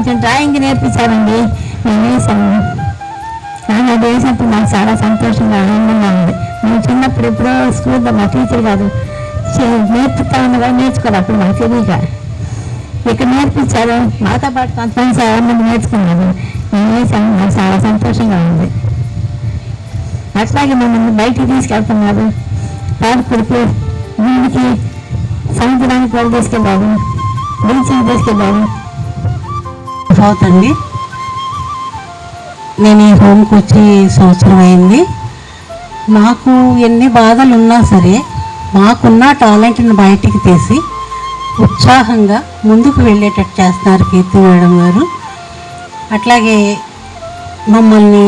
కొంచెం డ్రాయింగ్ నేర్పించారండి, నేను వేసాను. కానీ అది వేసినప్పుడు నాకు చాలా సంతోషంగా ఆనందంగా ఉంది. నేను చిన్నప్పుడు ఎప్పుడో స్కూల్లో మా టీచర్ గారు నేర్పుతా ఉన్నగా నేర్చుకోవాలి, అప్పుడు మాకు తెలియక ఇక్కడ నేర్పించారు. మాతో పాటు కొంతమంది చాలా మంది నేర్చుకున్నారు. నేను వేసాను, నాకు చాలా సంతోషంగా ఉంది. అట్లాగే మమ్మల్ని బయటికి తీసుకెళ్తున్నారు, పార్కులకి, ముందుకి, సముద్రానికి వాళ్ళు తీసుకెళ్ళారు, బీచ్కి తీసుకెళ్ళారు. అవుతండి. నేను ఈ హోమ్కి వచ్చి సంవత్సరం అయింది. నాకు ఎన్ని బాధలు ఉన్నా సరే మాకున్న టాలెంట్ని బయటికి తీసి ఉత్సాహంగా ముందుకు వెళ్ళేటట్టు చేస్తున్నారు కీర్తి మేడం గారు. అట్లాగే మమ్మల్ని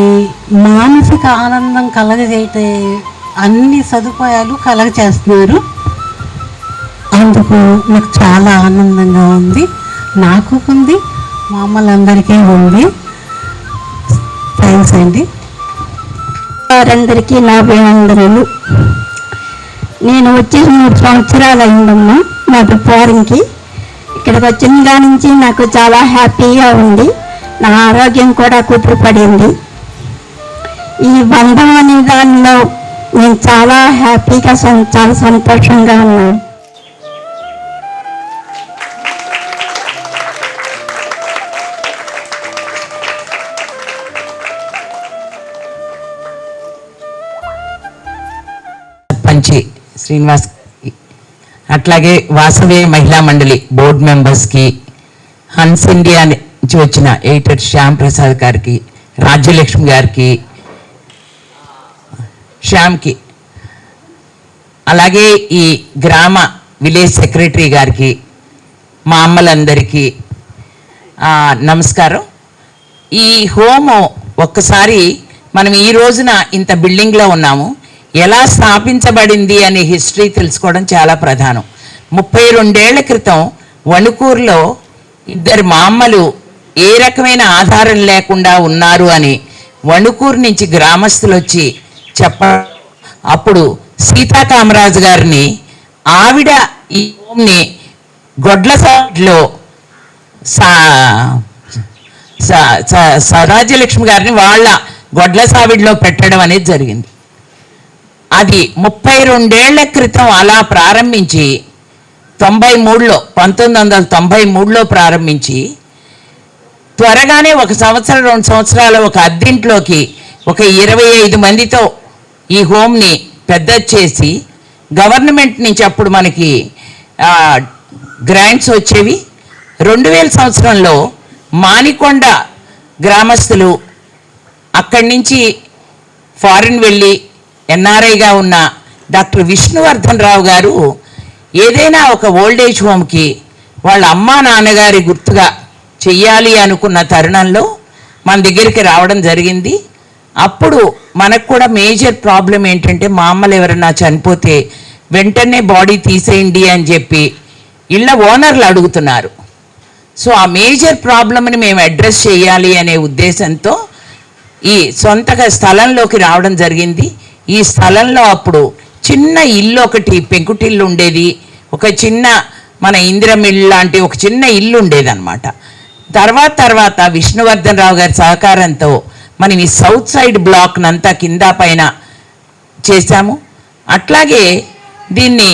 మానసిక ఆనందం కలగజేయటే అన్ని సదుపాయాలు కలగజేస్తున్నారు. అందుకు నాకు చాలా ఆనందంగా ఉంది. నాకు ఉంది, మమ్మల్ని అందరికీ ఉంది. థ్యాంక్స్ అండి. వారందరికీ నా అభినందనలు. నేను వచ్చి 3 సంవత్సరాలు అయిందమ్మా నాకు ఫారిన్కి. ఇక్కడికి వచ్చిన దాని నుంచి నాకు చాలా హ్యాపీగా ఉంది. నా ఆరోగ్యం కూడా కుదురుపడింది. ఈ బంధం అనే దానిలో నేను చాలా హ్యాపీగా చాలా సంతోషంగా ఉన్నాను. పంచి శ్రీనివాస్, అట్లాగే వాసవి మహిళా మండలి బోర్డు మెంబర్స్కి, హన్స్ ఇండియా నుంచి వచ్చిన ఎడిటర్ శ్యామ్ ప్రసాద్ గారికి, రాజ్యలక్ష్మి గారికి, శ్యామ్కి, అలాగే ఈ గ్రామ విలేజ్ సెక్రటరీ గారికి, మా అమ్మలందరికీ నమస్కారం. ఈ హోము ఒక్కసారి మనం ఈ రోజున ఇంత బిల్డింగ్లో ఉన్నాము, ఎలా స్థాపించబడింది అనే హిస్టరీ తెలుసుకోవడం చాలా ప్రధానం. 32 ఏళ్ల క్రితం వణుకూరులో 2 మా అమ్మలు ఏ రకమైన ఆధారం లేకుండా ఉన్నారు అని వణుకూరు నుంచి గ్రామస్తులు వచ్చి అప్పుడు సీతాకామరాజు గారిని, ఆవిడ ఈ హోమ్ని గొడ్లసావిడిలో రాజ్యలక్ష్మి గారిని వాళ్ళ గొడ్లసావిడిలో పెట్టడం అనేది జరిగింది. అది 32 ఏళ్ల క్రితం అలా ప్రారంభించి 1993లో ప్రారంభించి త్వరగానే 1 సంవత్సరం 2 సంవత్సరాలు ఒక అద్దెంట్లోకి ఒక 25 మందితో ఈ హోమ్ని పెద్ద చేసి గవర్నమెంట్ నుంచి అప్పుడు మనకి గ్రాంట్స్ వచ్చేవి. 2000 సంవత్సరంలో మానికొండ గ్రామస్తులు అక్కడి నుంచి ఫారిన్ వెళ్ళి ఎన్ఆర్ఐగా ఉన్న డాక్టర్ విష్ణువర్ధన్ రావు గారు ఏదైనా ఒక ఓల్డేజ్ హోమ్కి వాళ్ళ అమ్మా నాన్నగారి గుర్తుగా చెయ్యాలి అనుకున్న తరుణంలో మన దగ్గరికి రావడం జరిగింది. అప్పుడు మనకు కూడా మేజర్ ప్రాబ్లం ఏంటంటే, మా అమ్మలు ఎవరన్నా చనిపోతే వెంటనే బాడీ తీసేయండి అని చెప్పి ఇళ్ళ ఓనర్లు అడుగుతున్నారు. సో ఆ మేజర్ ప్రాబ్లమ్ని మేము అడ్రస్ చేయాలి అనే ఉద్దేశంతో ఈ సొంతగా స్థలంలోకి రావడం జరిగింది. ఈ స్థలంలో అప్పుడు చిన్న ఇల్లు, ఒకటి పెంకుటిల్లు ఉండేది, ఒక చిన్న మన ఇందిరమిల్లు లాంటి ఒక చిన్న ఇల్లు ఉండేదన్నమాట. తర్వాత విష్ణువర్ధన్ రావు గారి సహకారంతో మనం ఈ సౌత్ సైడ్ బ్లాక్నంతా కింద పైన చేశాము. అట్లాగే దీన్ని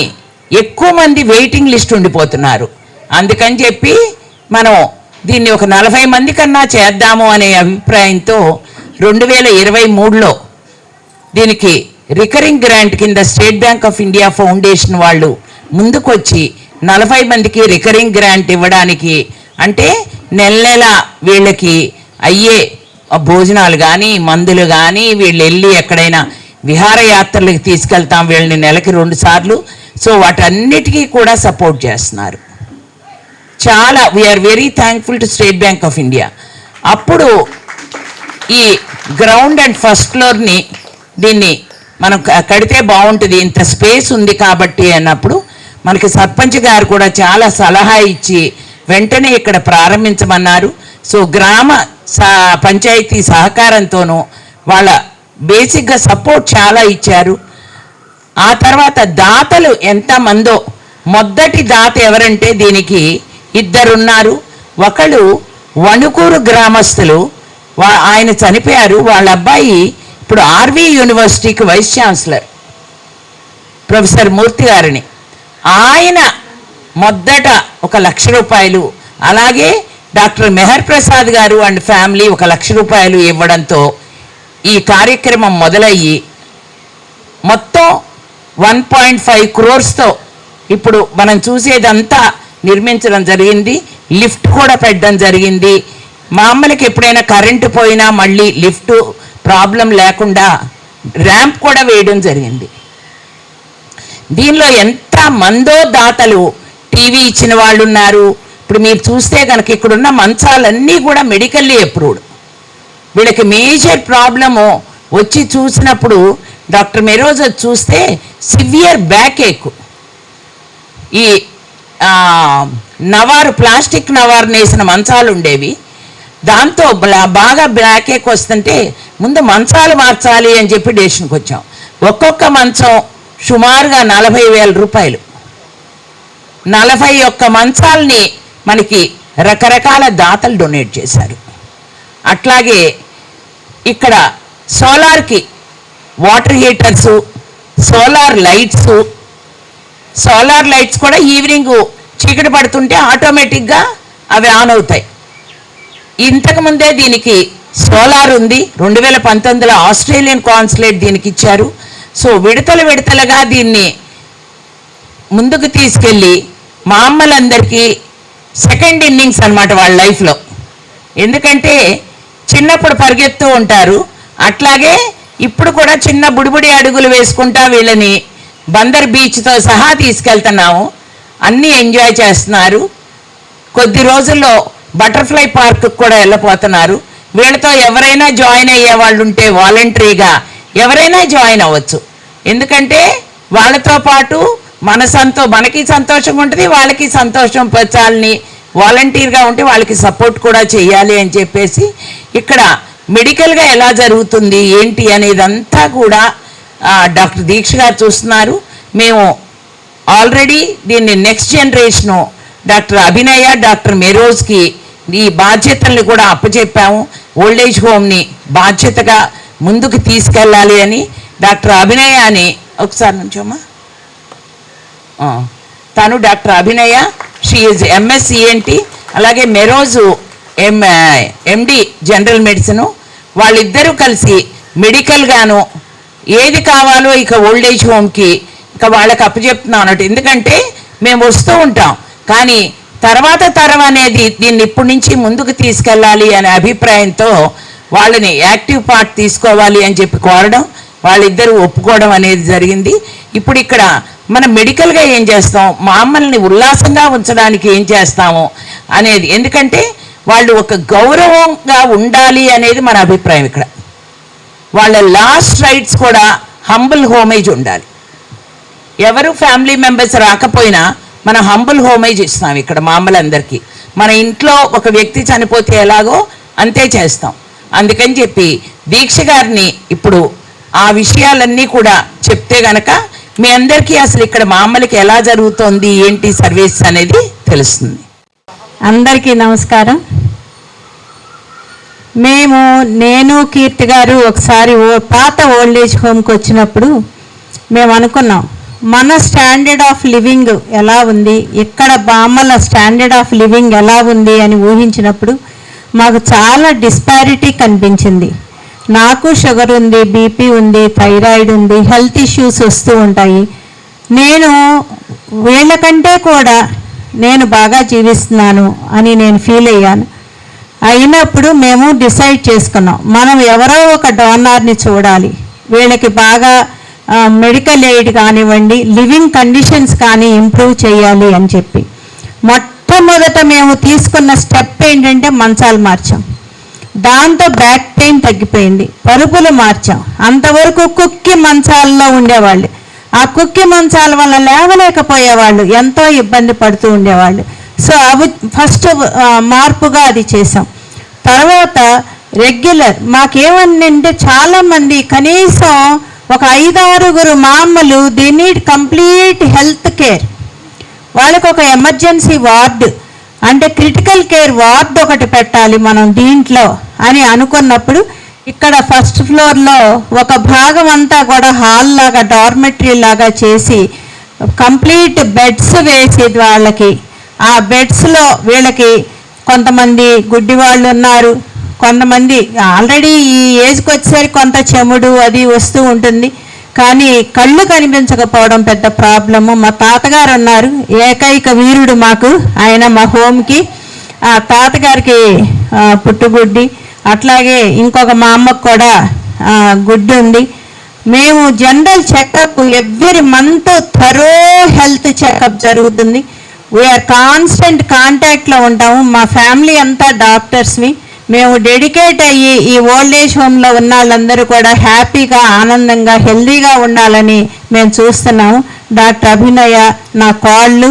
ఎక్కువ మంది వెయిటింగ్ లిస్ట్ ఉండిపోతున్నారు, అందుకని చెప్పి మనం దీన్ని ఒక 40 మంది కన్నా చేద్దాము అనే అభిప్రాయంతో 2023లో దీనికి రికరింగ్ గ్రాంట్ కింద state Bank of India foundation వాళ్ళు ముందుకొచ్చి 40 మందికి రికరింగ్ గ్రాంట్ ఇవ్వడానికి, అంటే నెల వీళ్ళకి అయ్యే భోజనాలు కానీ మందులు కానీ, వీళ్ళు వెళ్ళి ఎక్కడైనా విహారయాత్రలకు తీసుకెళ్తాం వీళ్ళని నెలకి 2 సార్లు. సో వాటన్నిటికీ కూడా సపోర్ట్ చేస్తున్నారు. చాలా we are very thankful to State Bank of India. అప్పుడు ఈ గ్రౌండ్ అండ్ ఫస్ట్ ఫ్లోర్ని దీన్ని మనం కడితే బాగుంటుంది, ఇంత స్పేస్ ఉంది కాబట్టి అన్నప్పుడు మనకి సర్పంచ్ గారు కూడా చాలా సలహా ఇచ్చి వెంటనే ఇక్కడ ప్రారంభించమన్నారు. సో గ్రామ పంచాయతీ సహకారంతోనూ వాళ్ళ బేసిక్గా సపోర్ట్ చాలా ఇచ్చారు. ఆ తర్వాత దాతలు ఎంతమందో, మొదటి దాత ఎవరంటే దీనికి 2 ఉన్నారు. ఒకళ్ళు వణుకూరు గ్రామస్తులు ఆయన చనిపోయారు. వాళ్ళ అబ్బాయి ఇప్పుడు ఆర్వి యూనివర్సిటీకి వైస్ ఛాన్సలర్ ప్రొఫెసర్ మూర్తి గారిని. ఆయన మొదట 1,00,000 రూపాయలు, అలాగే డాక్టర్ మెహర్ ప్రసాద్ గారు అండ్ ఫ్యామిలీ 1,00,000 రూపాయలు ఇవ్వడంతో ఈ కార్యక్రమం మొదలయ్యి మొత్తం 1.5 crores ఇప్పుడు మనం చూసేదంతా నిర్మించడం జరిగింది. లిఫ్ట్ కూడా పెట్టడం జరిగింది. మామూలుకి ఎప్పుడైనా కరెంటు పోయినా మళ్ళీ లిఫ్ట్ ప్రాబ్లం లేకుండా ర్యాంప్ కూడా వేయడం జరిగింది. దీనిలో ఎంత మందో దాతలు, టీవీ ఇచ్చిన వాళ్ళు ఉన్నారు. ఇప్పుడు మీరు చూస్తే కనుక ఇక్కడున్న మంచాలన్నీ కూడా మెడికల్లీ అప్రూవ్డ్. వీళ్ళకి మేజర్ ప్రాబ్లము వచ్చి చూసినప్పుడు డాక్టర్ మెరోజ్ చూస్తే సివియర్ బ్యాక్ ఏక్, ఈ నవారు ప్లాస్టిక్ నవారు వేసిన మంచాలు ఉండేవి. దాంతో బాగా బ్యాక్ ఏక్ వస్తుంటే ముందు మంచాలు మార్చాలి అని చెప్పి డెసిషన్కి వచ్చాం. ఒక్కొక్క మంచం సుమారుగా 40,000 రూపాయలు. 41 మంచాలని మనకి రకరకాల దాతలు డొనేట్ చేశారు. అట్లాగే ఇక్కడ సోలార్కి వాటర్ హీటర్సు, సోలార్ లైట్స్ కూడా ఈవినింగ్ చీకటి పడుతుంటే ఆటోమేటిక్గా అవి ఆన్ అవుతాయి. ఇంతకుముందే దీనికి సోలార్ ఉంది. 2019లో ఆస్ట్రేలియన్ కాన్సులేట్ దీనికి ఇచ్చారు. సో విడతలుగా దీన్ని ముందుకు తీసుకెళ్ళి మా అమ్మలందరికీ సెకండ్ ఇన్నింగ్స్ అన్నమాట వాళ్ళ లైఫ్లో. ఎందుకంటే చిన్నప్పుడు పరిగెత్తూ ఉంటారు, అట్లాగే ఇప్పుడు కూడా చిన్న బుడిబుడి అడుగులు వేసుకుంటా వీళ్ళని బందర్ బీచ్తో సహా తీసుకెళ్తున్నాము. అన్నీ ఎంజాయ్ చేస్తున్నారు. కొద్ది రోజుల్లో బటర్ఫ్లై పార్క్ కూడా వెళ్ళిపోతున్నారు. వీళ్ళతో ఎవరైనా జాయిన్ అయ్యే వాళ్ళు ఉంటే వాలంటరీగా ఎవరైనా జాయిన్ అవ్వచ్చు. ఎందుకంటే వాళ్ళతో పాటు మనకి సంతోషంగా ఉంటుంది, వాళ్ళకి సంతోషం పెంచాలని వాలంటీర్గా ఉంటే వాళ్ళకి సపోర్ట్ కూడా చేయాలి అని చెప్పేసి ఇక్కడ మెడికల్గా ఎలా జరుగుతుంది ఏంటి అనేదంతా కూడా డాక్టర్ దీక్ష గారు చూస్తున్నారు. మేము ఆల్రెడీ దీన్ని నెక్స్ట్ జనరేషను డాక్టర్ అభినయ, డాక్టర్ మెరోజ్కి ఈ బాధ్యతల్ని కూడా అప్పచెప్పాము. ఓల్డేజ్ హోమ్ని బాధ్యతగా ముందుకు తీసుకెళ్ళాలి అని డాక్టర్ అభినయ అని ఒకసారి నుంచోమ్మా, తను doctor Abhinaya, she is MSc అలాగే మెరోజు MD జనరల్ మెడిసిన్. వాళ్ళిద్దరూ కలిసి మెడికల్గాను ఏది కావాలో ఇక ఓల్డేజ్ హోమ్కి ఇక వాళ్ళకి అప్పచెప్తున్నాం అన్నట్టు. ఎందుకంటే మేము వస్తూ ఉంటాం, కానీ తర్వాత తరం అనేది దీన్ని ఇప్పటి నుంచి ముందుకు తీసుకెళ్ళాలి అనే అభిప్రాయంతో వాళ్ళని యాక్టివ్ పార్ట్ తీసుకోవాలి అని చెప్పి కోరడం, వాళ్ళిద్దరూ ఒప్పుకోవడం అనేది జరిగింది. ఇప్పుడు ఇక్కడ మనం మెడికల్గా ఏం చేస్తాం, మా అమ్మల్ని ఉల్లాసంగా ఉంచడానికి ఏం చేస్తాము అనేది, ఎందుకంటే వాళ్ళు ఒక గౌరవంగా ఉండాలి అనేది మన అభిప్రాయం. ఇక్కడ వాళ్ళ లాస్ట్ రైట్స్ కూడా హంబుల్ హోమేజ్ ఉండాలి. ఎవరు ఫ్యామిలీ మెంబర్స్ రాకపోయినా మనం హంబుల్ హోమేజ్ ఇస్తాం ఇక్కడ మా అమ్మలందరికీ. మన ఇంట్లో ఒక వ్యక్తి చనిపోతే ఎలాగో అంతే చేస్తాం. అందుకని చెప్పి దీక్ష గారిని ఇప్పుడు ఆ విషయాలన్నీ కూడా చెప్తే గనక మీ అందరికీ అసలు ఇక్కడ మా అమ్మలకి ఎలా జరుగుతోంది ఏంటి సర్వీస్ అనేది తెలుస్తుంది. అందరికీ నమస్కారం. నేను కీర్తి గారు ఒకసారి పాత ఓల్డేజ్ హోమ్కి వచ్చినప్పుడు మేము అనుకున్నాం, మన స్టాండర్డ్ ఆఫ్ లివింగ్ ఎలా ఉంది, ఇక్కడ బామ్మల స్టాండర్డ్ ఆఫ్ లివింగ్ ఎలా ఉంది అని ఊహించినప్పుడు మాకు చాలా డిస్పారిటీ కనిపించింది. నాకు షుగర్ ఉంది, బీపీ ఉంది, థైరాయిడ్ ఉంది, హెల్త్ ఇష్యూస్ వస్తూ ఉంటాయి. నేను వీళ్ళకంటే కూడా నేను బాగా జీవిస్తున్నాను అని నేను ఫీల్ అయ్యాను. అయినప్పుడు మేము డిసైడ్ చేసుకున్నాం, మనం ఎవరో ఒక డోనార్ని చూడాలి, వీళ్ళకి బాగా మెడికల్ ఎయిడ్ కానివ్వండి, లివింగ్ కండిషన్స్ కానీ ఇంప్రూవ్ చేయాలి అని చెప్పి మొట్టమొదట మేము తీసుకున్న స్టెప్ ఏంటంటే మంచాలు మార్చాం. దాంతో బ్యాక్ పెయిన్ తగ్గిపోయింది. పరుపులు మార్చాం. అంతవరకు కుక్కి మంచాలలో ఉండేవాళ్ళు. ఆ కుక్కి మంచాల వల్ల లేవలేకపోయేవాళ్ళు, ఎంతో ఇబ్బంది పడుతూ ఉండేవాళ్ళు. సో అవి ఫస్ట్ మార్పుగా అది చేసాం. తర్వాత రెగ్యులర్ మాకేమన్నంటే చాలామంది కనీసం ఒక 5-6 మా అమ్మలు they need complete health care. వాళ్ళకు ఒక ఎమర్జెన్సీ వార్డు, అంటే క్రిటికల్ కేర్ వార్డ్ ఒకటి పెట్టాలి మనం దీంట్లో అని అనుకున్నప్పుడు ఇక్కడ ఫస్ట్ ఫ్లోర్లో ఒక భాగం అంతా కూడా హాల్ లాగా డార్మెటరీ లాగా చేసి కంప్లీట్ బెడ్స్ వేసి వాళ్ళకి ఆ బెడ్స్లో వీళ్ళకి కొంతమంది గుడ్డి వాళ్ళు ఉన్నారు, కొంతమంది ఆల్రెడీ ఈ ఏజ్కి వచ్చేసరికి కొంత చెముడు అది వస్తూ ఉంటుంది, కానీ కళ్ళు కనిపించకపోవడం పెద్ద ప్రాబ్లము. మా తాతగారు ఉన్నారు, ఏకైక వీరుడు మాకు, ఆయన మా హోమ్కి. ఆ తాతగారికి పుట్టుగుడ్డి, అట్లాగే ఇంకొక మా అమ్మకు కూడా గుడ్డి ఉంది. మేము general checkup every month thorough health checkup జరుగుతుంది. వీఆర్ కాన్స్టెంట్ కాంటాక్ట్లో ఉంటాము. మా ఫ్యామిలీ అంతా డాక్టర్స్వి. మేము డెడికేట్ అయ్యి ఈ ఓల్డ్ ఏజ్ హోమ్లో ఉన్న వాళ్ళందరూ కూడా హ్యాపీగా ఆనందంగా హెల్దీగా ఉండాలని మేము చూస్తున్నాము. డాక్టర్ అభినయ నా కాళ్ళు,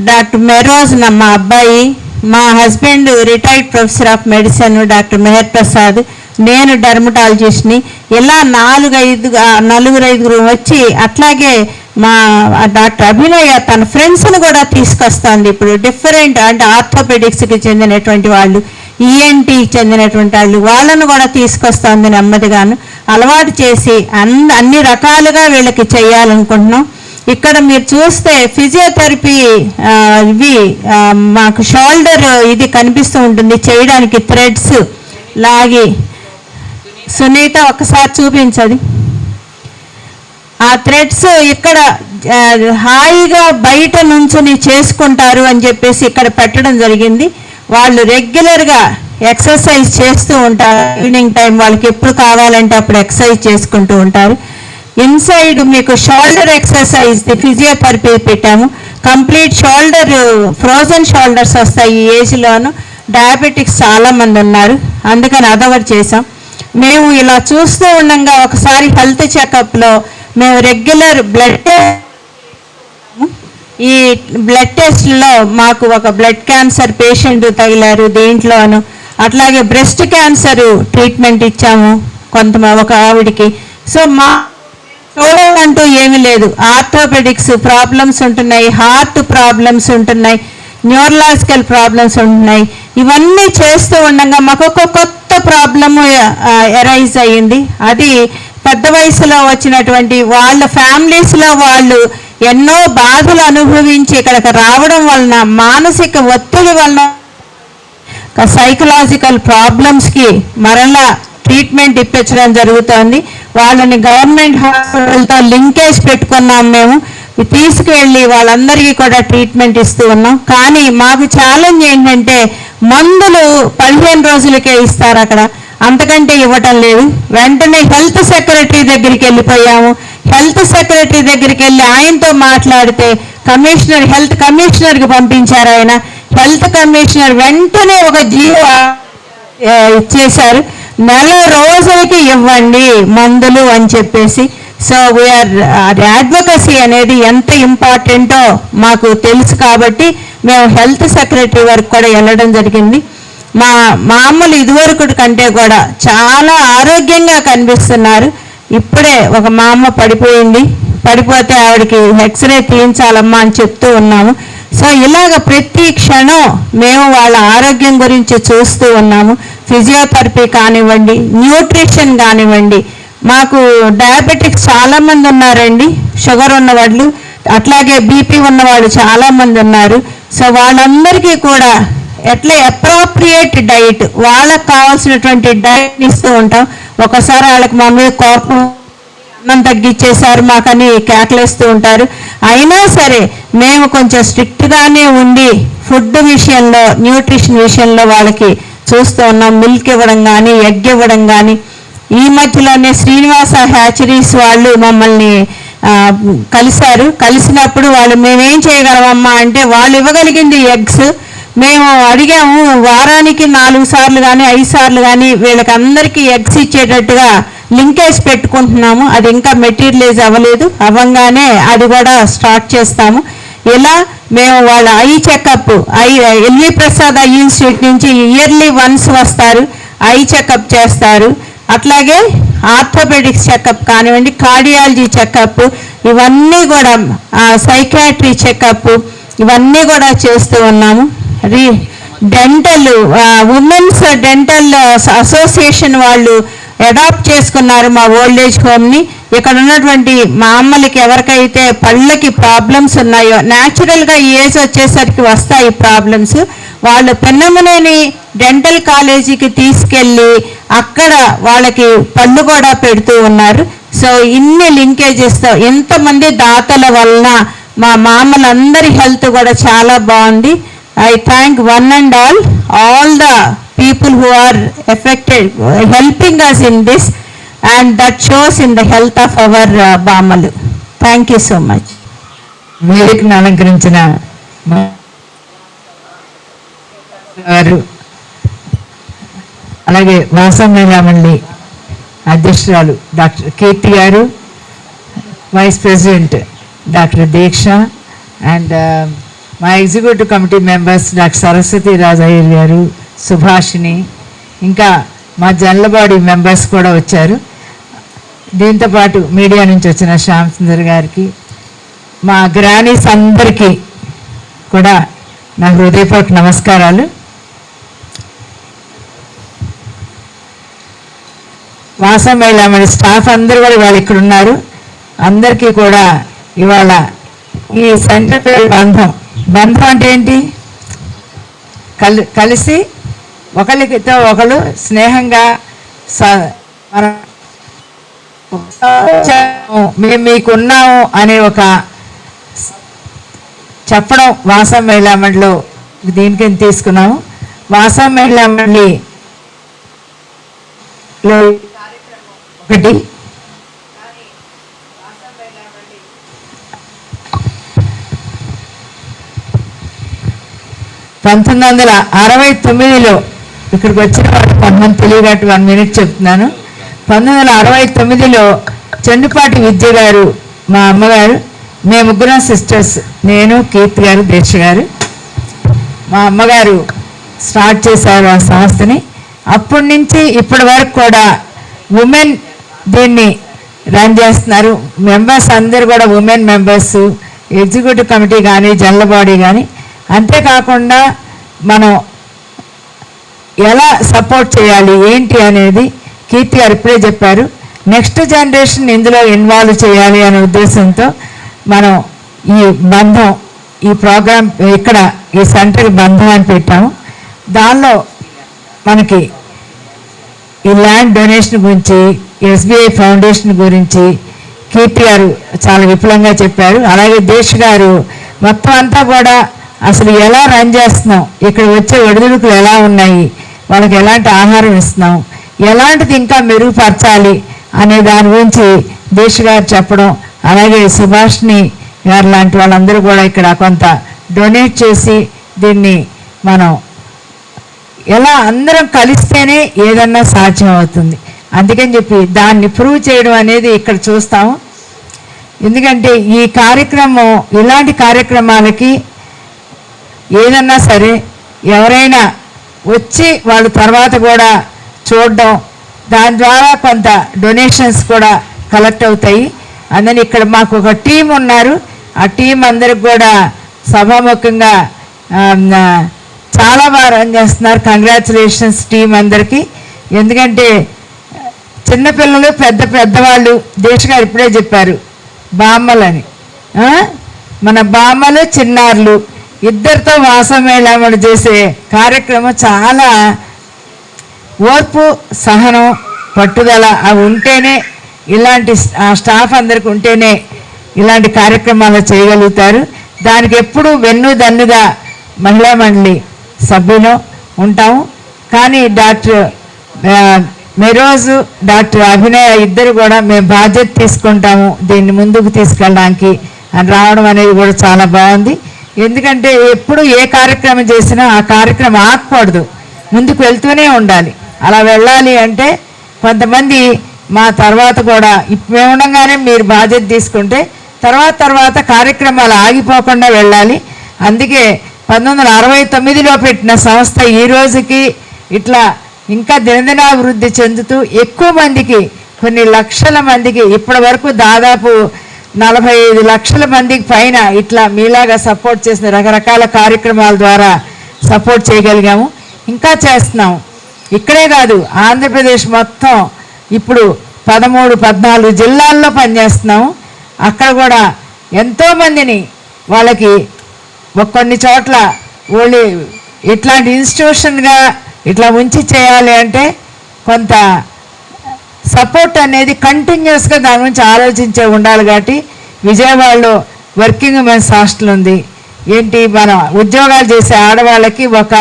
డాక్టర్ మెరోజ్ మా అబ్బాయి, మా husband retired professor of medicine doctor Mehar Prasad, నేను డెర్మటాలజిస్ట్ని. ఇలా నలుగురు ఐదుగురు వచ్చి, అట్లాగే మా డాక్టర్ అభినయ తన ఫ్రెండ్స్ని కూడా తీసుకొస్తుంది. ఇప్పుడు డిఫరెంట్ అంటే ఆర్థోపెడిక్స్కి చెందినటువంటి వాళ్ళు, ఈఎన్టీకి చెందినటువంటి వాళ్ళను కూడా తీసుకొస్తుంది నెమ్మదిగాను. అలవాటు చేసి అన్ని రకాలుగా వీళ్ళకి చేయాలనుకుంటున్నాం. ఇక్కడ మీరు చూస్తే ఫిజియోథెరపీ ఇవి మాకు షోల్డర్ ఇది కనిపిస్తూ ఉంటుంది, చేయడానికి థ్రెడ్స్ లాగి. సునీత ఒకసారి చూపించది. ఆ థ్రెడ్స్ ఇక్కడ హాయిగా బయట నుంచుని చేసుకుంటారు అని చెప్పేసి ఇక్కడ పెట్టడం జరిగింది. వాళ్ళు రెగ్యులర్గా ఎక్సర్సైజ్ చేస్తూ ఉంటారు. ఈవినింగ్ టైం వాళ్ళకి ఎప్పుడు కావాలంటే అప్పుడు ఎక్సర్సైజ్ చేసుకుంటూ ఉంటారు. ఇన్సైడ్ మీకు షోల్డర్ ఎక్సర్సైజ్ ఫిజియోథెరపీ పెట్టాము. కంప్లీట్ షోల్డర్ ఫ్రోజన్ షోల్డర్స్ వస్తాయి ఈ ఏజ్లోను. డయాబెటిక్స్ చాలామంది ఉన్నారు, అందుకని అదొకటి చేసాం. మేము ఇలా చూస్తూ ఉండగా ఒకసారి హెల్త్ చెకప్లో మేము రెగ్యులర్ ఈ బ్లడ్ టెస్ట్లో మాకు ఒక బ్లడ్ క్యాన్సర్ పేషెంట్ తగిలారు దీంట్లోను. అట్లాగే బ్రెస్ట్ క్యాన్సర్ ట్రీట్మెంట్ ఇచ్చాము ఒక ఆవిడికి. సో మా చూడాలంటూ ఏమీ లేదు. ఆర్థోపెడిక్స్ ప్రాబ్లమ్స్ ఉంటున్నాయి, హార్ట్ ప్రాబ్లమ్స్ ఉంటున్నాయి, న్యూరలాజికల్ ప్రాబ్లమ్స్ ఉంటున్నాయి. ఇవన్నీ చేస్తూ ఉండగా మాకు ఒక కొత్త ప్రాబ్లము ఎరైజ్ అయ్యింది. అది పెద్ద వయసులో వచ్చినటువంటి వాళ్ళ ఫ్యామిలీస్లో వాళ్ళు ఎన్నో బాధలు అనుభవించి ఇక్కడికి రావడం వలన, మానసిక ఒత్తిడి వలన సైకలాజికల్ ప్రాబ్లమ్స్కి మరలా ట్రీట్మెంట్ ఇప్పించడం జరుగుతోంది. వాళ్ళని గవర్నమెంట్ హాస్పిటల్తో లింకేజ్ పెట్టుకున్నాం. మేము తీసుకువెళ్ళి వాళ్ళందరికీ కూడా ట్రీట్మెంట్ ఇస్తూ ఉన్నాం. కానీ మాకు ఛాలెంజ్ ఏంటంటే మందులు 15 రోజులకే ఇస్తారు అక్కడ, అంతకంటే ఇవ్వటం లేదు. వెంటనే హెల్త్ సెక్రటరీ దగ్గరికి వెళ్ళిపోయాము. హెల్త్ సెక్రటరీ దగ్గరికి వెళ్ళి ఆయనతో మాట్లాడితే హెల్త్ కమిషనర్కి పంపించారు. ఆయన హెల్త్ కమిషనర్ వెంటనే ఒక జీవో ఇచ్చేశారు, నెల రోజులకి ఇవ్వండి మందులు అని చెప్పేసి. సో వీఆర్ అడ్వకసీ అనేది ఎంత ఇంపార్టెంటో మాకు తెలుసు కాబట్టి మేము హెల్త్ సెక్రటరీ వరకు కూడా వెళ్ళడం జరిగింది. మా అమ్మలు ఇదివరకు కంటే కూడా చాలా ఆరోగ్యంగా కనిపిస్తున్నారు. ఇప్పుడే ఒక మా అమ్మ పడిపోతే ఆవిడకి ఎక్స్రే తీయించాలమ్మా అని చెప్తూ ఉన్నాము. సో ఇలాగ ప్రతి క్షణం మేము వాళ్ళ ఆరోగ్యం గురించి చూస్తూ ఉన్నాము. ఫిజియోథెరపీ కానివ్వండి, న్యూట్రిషన్ కానివ్వండి. మాకు డయాబెటిక్స్ చాలామంది ఉన్నారండి, షుగర్ ఉన్నవాళ్ళు, అట్లాగే బీపీ ఉన్నవాళ్ళు చాలామంది ఉన్నారు. సో వాళ్ళందరికీ కూడా ఎట్లా అప్రోప్రియేట్ డైట్, వాళ్ళకు కావాల్సినటువంటి డైట్ ఇస్తూ ఉంటాం. ఒకసారి వాళ్ళకి మా మీద కోపం, అన్నం తగ్గించేశారు మాకని కేకలేస్తూ ఉంటారు. అయినా సరే మేము కొంచెం స్ట్రిక్ట్గానే ఉండి ఫుడ్ విషయంలో, న్యూట్రిషన్ విషయంలో వాళ్ళకి చూస్తూ ఉన్నాం. మిల్క్ ఇవ్వడం కానీ, ఎగ్ ఇవ్వడం కానీ. ఈ మధ్యలోనే శ్రీనివాస హ్యాచరీస్ వాళ్ళు మమ్మల్ని కలిసినప్పుడు వాళ్ళు మేమేం చేయగలమమ్మా అంటే వాళ్ళు ఇవ్వగలిగింది ఎగ్స్. మేము అడిగాము, వారానికి 4 సార్లు కానీ 5 సార్లు కానీ వీళ్ళకి అందరికీ ఎగ్స్ ఇచ్చేటట్టుగా లింకేజ్ పెట్టుకుంటున్నాము. అది ఇంకా మెటీరియలైజ్ అవ్వలేదు, అవ్వంగానే అది కూడా స్టార్ట్ చేస్తాము. ఇలా మేము వాళ్ళ eye checkup, LV Prasad eye institute నుంచి ఇయర్లీ వన్స్ వస్తారు, ఐ చెకప్ చేస్తారు. అట్లాగే ఆర్థోపెడిక్స్ చెకప్ కానివ్వండి, కార్డియాలజీ చెకప్, ఇవన్నీ కూడా సైకాట్రీ చెకప్, ఇవన్నీ కూడా చేస్తూ ఉన్నాము. డెంటల్ ఉమెన్స్ డెంటల్ అసోసియేషన్ వాళ్ళు అడాప్ట్ చేసుకున్నారు మా ఓల్డ్ ఏజ్ హోమ్ని. ఇక్కడ ఉన్నటువంటి మా అమ్మలకి ఎవరికైతే పళ్ళకి ప్రాబ్లమ్స్ ఉన్నాయో, న్యాచురల్గా ఈ ఏజ్ వచ్చేసరికి వస్తాయి ప్రాబ్లమ్స్, వాళ్ళు పెన్నమనేని డెంటల్ కాలేజీకి తీసుకెళ్ళి అక్కడ వాళ్ళకి పళ్ళు కూడా పెడుతూ ఉన్నారు. సో ఇన్ని లింకేజెస్తో ఎంతమంది దాతల వలన మా మామలందరి హెల్త్ కూడా చాలా బాగుంది. I thank one and all the people who are affected, helping us in this, and that shows in the health of our Bamalu. Thank you so much. వేదికను అలంకరించిన గారు, అలాగే వాసం మహిళామండలి అధ్యక్షురాలు డాక్టర్ కీర్తి గారు, vice president doctor Deeksha, and మా executive committee members doctor Saraswathi Rajaiah గారు, సుభాషిణి, ఇంకా మా జనరల్ బాడీ మెంబర్స్ కూడా వచ్చారు. దీంతోపాటు మీడియా నుంచి వచ్చిన శ్యామ్ సుందర్ గారికి, మా గ్రానీస్ అందరికీ కూడా నా హృదయపూర్వక నమస్కారాలు. వాసం మహిళామణి స్టాఫ్ అందరూ కూడా ఇవాళ ఇక్కడ ఉన్నారు. అందరికీ కూడా ఇవాళ ఈ సెంటర్ బంధం అంటే ఏంటి? కలిసి ఒకరితో ఒకరు స్నేహంగా మేము మీకున్నాము అనే ఒక చెప్పడం వాసం మహిళా మండలిలో దీనికి తీసుకున్నాము. వాసం మహిళా మండలిలో ఒకటి 1969లో ఇక్కడికి వచ్చిన వాళ్ళు కొంతమంది తెలియగట్టు 1 minute చెప్తున్నాను. 1969లో చెన్నుపాటి విద్య గారు, మా అమ్మగారు, మేము ముగ్గురం సిస్టర్స్, నేను, కీర్తి గారు, దీక్ష గారు. మా అమ్మగారు స్టార్ట్ చేశారు ఆ సంస్థని. అప్పటి నుంచి ఇప్పటి వరకు కూడా ఉమెన్ దీన్ని రన్ చేస్తున్నారు. మెంబర్స్ అందరూ కూడా ఉమెన్ మెంబర్స్, ఎగ్జిక్యూటివ్ కమిటీ కానీ జనరల్ బాడీ కానీ. అంతేకాకుండా మనం ఎలా సపోర్ట్ చేయాలి ఏంటి అనేది కీర్తి గారు ఇప్పుడే చెప్పారు. నెక్స్ట్ జనరేషన్ ఇందులో ఇన్వాల్వ్ చేయాలి అనే ఉద్దేశంతో మనం ఈ బంధం, ఈ ప్రోగ్రాం ఇక్కడ ఈ సెంటర్ బంధం అని పెట్టాము. దానిలో మనకి ఈ ల్యాండ్ డొనేషన్ గురించి, ఎస్బీఐ ఫౌండేషన్ గురించి కీర్తి గారు చాలా విపులంగా చెప్పారు. అలాగే దేశ్ గారు మొత్తం అంతా కూడా అసలు ఎలా రన్ చేస్తున్నాం, ఇక్కడ వచ్చే ఒడిదుడుకులు ఎలా ఉన్నాయి, వాళ్ళకి ఎలాంటి ఆహారం ఇస్తున్నాం, ఎలాంటిది ఇంకా మెరుగుపరచాలి అనే దాని గురించి దేశ్ గారు చెప్పడం, అలాగే సుభాష్ని గారు లాంటి వాళ్ళందరూ కూడా ఇక్కడ కొంత డొనేట్ చేసి దీన్ని మనం ఎలా అందరం కలిస్తేనే ఏదన్నా సాధ్యం అవుతుంది. అందుకని చెప్పి దాన్ని ప్రూవ్ చేయడం అనేది ఇక్కడ చూస్తాము. ఎందుకంటే ఈ కార్యక్రమం, ఇలాంటి కార్యక్రమాలకి ఏదన్నా సరే ఎవరైనా వచ్చి వాళ్ళు తర్వాత కూడా చూడడం, దాని ద్వారా కొంత డొనేషన్స్ కూడా కలెక్ట్ అవుతాయి. అందుకని ఇక్కడ మాకు ఒక టీం ఉన్నారు. ఆ టీం అందరికి కూడా సభాముఖంగా చాలా బాగా రన్ చేస్తున్నారు. కంగ్రాచులేషన్స్ టీం అందరికీ. ఎందుకంటే చిన్నపిల్లలు, పెద్దవాళ్ళు, దేశ్ గారు ఇప్పుడే చెప్పారు బామ్మలని, మన బామ్మలు చిన్నారులు ఇద్దరితో వాసమేళామణి చేసే కార్యక్రమం చాలా ఓర్పు, సహనం, పట్టుదల అవి ఉంటేనే, ఇలాంటి స్టాఫ్ అందరికి ఉంటేనే ఇలాంటి కార్యక్రమాలు చేయగలుగుతారు. దానికి ఎప్పుడూ వెన్నుదన్నుగా మహిళా మండలి సభ్యులు ఉంటాము. కానీ డాక్టర్ మెరోజు, డాక్టర్ అభినయ ఇద్దరు కూడా మేము బాధ్యత తీసుకుంటాము దీన్ని ముందుకు తీసుకెళ్ళడానికి అని రావడం అనేది కూడా చాలా బాగుంది. ఎందుకంటే ఎప్పుడు ఏ కార్యక్రమం చేసినా ఆ కార్యక్రమం ఆగకూడదు, ముందుకు వెళ్తూనే ఉండాలి. అలా వెళ్ళాలి అంటే కొంతమంది మా తర్వాత కూడా మేము ఉండగానే మీరు బాధ్యత తీసుకుంటే తర్వాత కార్యక్రమాలు ఆగిపోకుండా వెళ్ళాలి. అందుకే 1969లో పెట్టిన సంస్థ ఈ రోజుకి ఇట్లా ఇంకా దినదినాభివృద్ధి చెందుతూ ఎక్కువ మందికి, కొన్ని లక్షల మందికి, ఇప్పటి వరకు దాదాపు 45 లక్షల మందికి పైన ఇట్లా మీలాగా సపోర్ట్ చేసిన రకరకాల కార్యక్రమాల ద్వారా సపోర్ట్ చేయగలిగాము, ఇంకా చేస్తున్నాము. ఇక్కడే కాదు, ఆంధ్రప్రదేశ్ మొత్తం ఇప్పుడు 13-14 జిల్లాల్లో పనిచేస్తున్నాము. అక్కడ కూడా ఎంతోమందిని వాళ్ళకి కొన్ని చోట్ల వాళ్ళు ఇట్లాంటి ఇన్స్టిట్యూషన్గా ఇట్లా ఉంచి చేయాలి అంటే కొంత సపోర్ట్ అనేది కంటిన్యూస్గా దాని గురించి ఆలోచించే ఉండాలి. కాబట్టి విజయవాడలో వర్కింగ్ ఉమెన్స్ హాస్టల్ ఉంది. ఏంటి, మన ఉద్యోగాలు చేసే ఆడవాళ్ళకి ఒక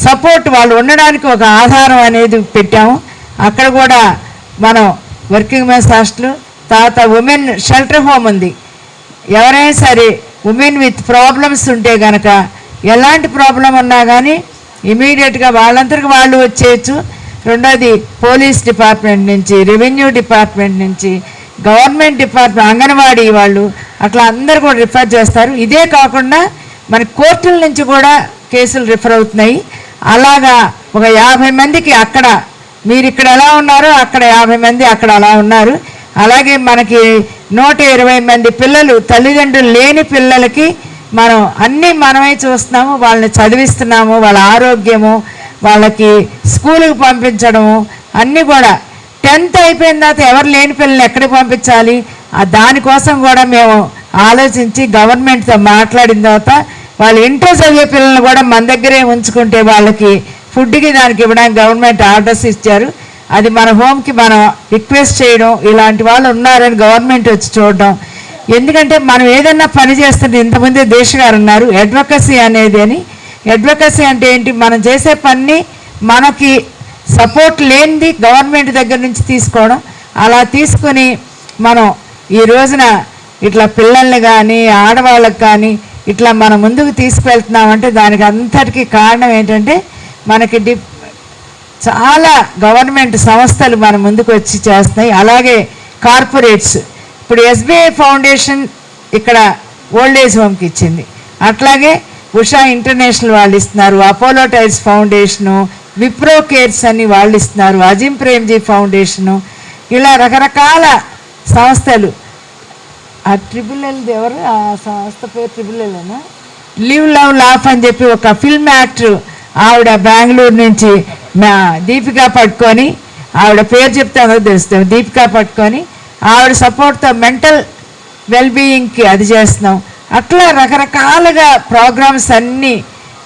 సపోర్ట్, వాళ్ళు ఉండడానికి ఒక ఆధారం అనేది పెట్టాము. అక్కడ కూడా మనం వర్కింగ్ ఉమెన్స్ హాస్టల్, తర్వాత ఉమెన్ షెల్టర్ హోమ్ ఉంది. ఎవరైనా సరే ఉమెన్ విత్ ప్రాబ్లమ్స్ ఉంటే కనుక, ఎలాంటి ప్రాబ్లం ఉన్నా కానీ ఇమీడియట్గా వాళ్ళందరికీ వాళ్ళు వచ్చేయచ్చు. రెండోది పోలీస్ డిపార్ట్మెంట్ నుంచి, రెవెన్యూ డిపార్ట్మెంట్ నుంచి, గవర్నమెంట్ డిపార్ట్మెంట్, అంగన్వాడీ వాళ్ళు అట్లా అందరు కూడా రిఫర్ చేస్తారు. ఇదే కాకుండా మన కోర్టుల నుంచి కూడా కేసులు రిఫర్ అవుతున్నాయి. అలాగా ఒక 50 మందికి అక్కడ, మీరు ఇక్కడ ఎలా ఉన్నారో అక్కడ 50 మంది అక్కడ అలా ఉన్నారు. అలాగే మనకి 120 మంది పిల్లలు, తల్లిదండ్రులు లేని పిల్లలకి మనం అన్నీ మనమే చూస్తున్నాము, వాళ్ళని చదివిస్తున్నాము. వాళ్ళ ఆరోగ్యము, వాళ్ళకి స్కూలుకి పంపించడము అన్నీ కూడా. 10th అయిపోయిన తర్వాత ఎవరు లేని పిల్లల్ని ఎక్కడికి పంపించాలి, దానికోసం కూడా మేము ఆలోచించి గవర్నమెంట్తో మాట్లాడిన తర్వాత వాళ్ళు ఇంటర్ చదివే పిల్లల్ని కూడా మన దగ్గరే ఉంచుకుంటే వాళ్ళకి ఫుడ్కి దానికి ఇవ్వడానికి గవర్నమెంట్ ఆర్డర్స్ ఇచ్చారు. అది మన హోమ్కి మనం రిక్వెస్ట్ చేయడం, ఇలాంటి వాళ్ళు ఉన్నారని గవర్నమెంట్ వచ్చి చూడడం. ఎందుకంటే మనం ఏదన్నా పని చేస్తుంటే, ఇంతకుముందే దేశ్ గారు ఉన్నారు అడ్వకసీ అనేది అని. అడ్వకసీ అంటే ఏంటి, మనం చేసే పని మనకి సపోర్ట్ లేనిది గవర్నమెంట్ దగ్గర నుంచి తీసుకోవడం. అలా తీసుకుని మనం ఈ రోజున ఇట్లా పిల్లల్ని కానీ ఆడవాళ్ళకి కానీ ఇట్లా మనం ముందుకు తీసుకువెళ్తున్నామంటే దానికి అంతటికీ కారణం ఏంటంటే మనకి చాలా గవర్నమెంట్ సంస్థలు మన ముందుకు వచ్చి చేస్తున్నాయి. అలాగే కార్పొరేట్స్, ఇప్పుడు ఎస్బీఐ ఫౌండేషన్ ఇక్కడ ఓల్డ్ ఏజ్ హోమ్కి ఇచ్చింది. అట్లాగే ఉషా ఇంటర్నేషనల్ వాళ్ళు ఇస్తున్నారు, Apollo tyres foundation, Wipro cares అని వాళ్ళు ఇస్తున్నారు, అజిం ప్రేమ్జీ ఫౌండేషను, ఇలా రకరకాల సంస్థలు. ఆ ట్రిబుల్ ఎవరు, ఆ సంస్థ పేరు ట్రిబుల్ ఎల్నా, లివ్ లవ్ లాఫ్ అని చెప్పి ఒక ఫిల్మ్ యాక్టర్ ఆవిడ బెంగళూరు నుంచి దీపికా పట్టుకొని, ఆవిడ పేరు చెప్తే అందరూ తెలుస్తాం, దీపికా పట్టుకొని ఆవిడ సపోర్ట్తో మెంటల్ వెల్బీయింగ్కి అది చేస్తున్నాం. అట్లా రకరకాలుగా ప్రోగ్రామ్స్ అన్నీ